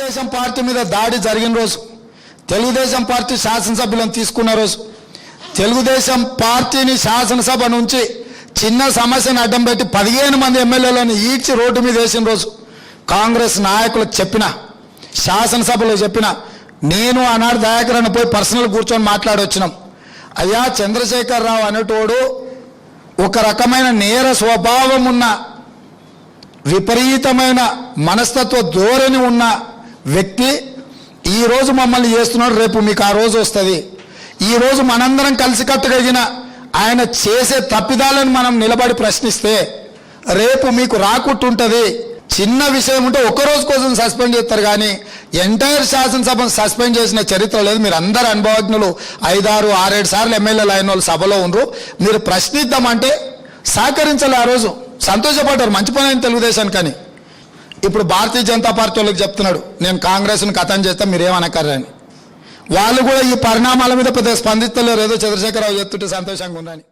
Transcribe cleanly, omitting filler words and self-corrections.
Telugu Desam party మీద దాడి జరిగిన రోజు, తెలుగుదేశం పార్టీ శాసనసభ్యులను తీసుకున్న రోజు, తెలుగుదేశం పార్టీని శాసనసభ నుంచి చిన్న సమస్యను అడ్డం పెట్టి 15 మంది ఎమ్మెల్యేలను ఈడ్చి రోడ్డు మీద వేసిన రోజు కాంగ్రెస్ నాయకులకు చెప్పిన, శాసనసభలో చెప్పిన, నేను ఆనాడు దయాకరణ పోయి పర్సనల్ కూర్చొని మాట్లాడొచ్చినాం. అయ్యా, చంద్రశేఖరరావు అనేటోడు ఒక రకమైన నేర స్వభావం ఉన్న, విపరీతమైన మనస్తత్వ ధోరణి ఉన్న వ్యక్తి ఈరోజు మమ్మల్ని చేస్తున్నాడు, రేపు మీకు ఆ రోజు వస్తుంది. ఈరోజు మనందరం కలిసికట్టుగలిగిన ఆయన చేసే తప్పిదాలను మనం నిలబడి ప్రశ్నిస్తే రేపు మీకు రాకుంటుంటుంది. చిన్న విషయం ఉంటే ఒక్కరోజు కోసం సస్పెండ్ చేస్తారు, కానీ ఎంటైర్ శాసనసభను సస్పెండ్ చేసిన చరిత్ర లేదు. మీరు అందరు అనుభవజ్ఞులు, 5, 6, 7 సార్లు ఎమ్మెల్యేలు అయిన వాళ్ళు సభలో ఉండరు. మీరు ప్రశ్నిద్దామంటే సహకరించాలి. ఆ రోజు సంతోషపడ్డారు, మంచి పని అయింది తెలుగుదేశానికి. కానీ ఇప్పుడు భారతీయ జనతా పార్టీ వాళ్ళకి చెప్తున్నాడు, నేను కాంగ్రెస్ని ఖతం చేస్తా, మీరేమనకర్రని. వాళ్ళు కూడా ఈ పరిణామాల మీద పెద్దగా స్పందిస్తలేరు. ఏదో చంద్రశేఖరరావు చెప్తుంటే సంతోషంగా ఉందని.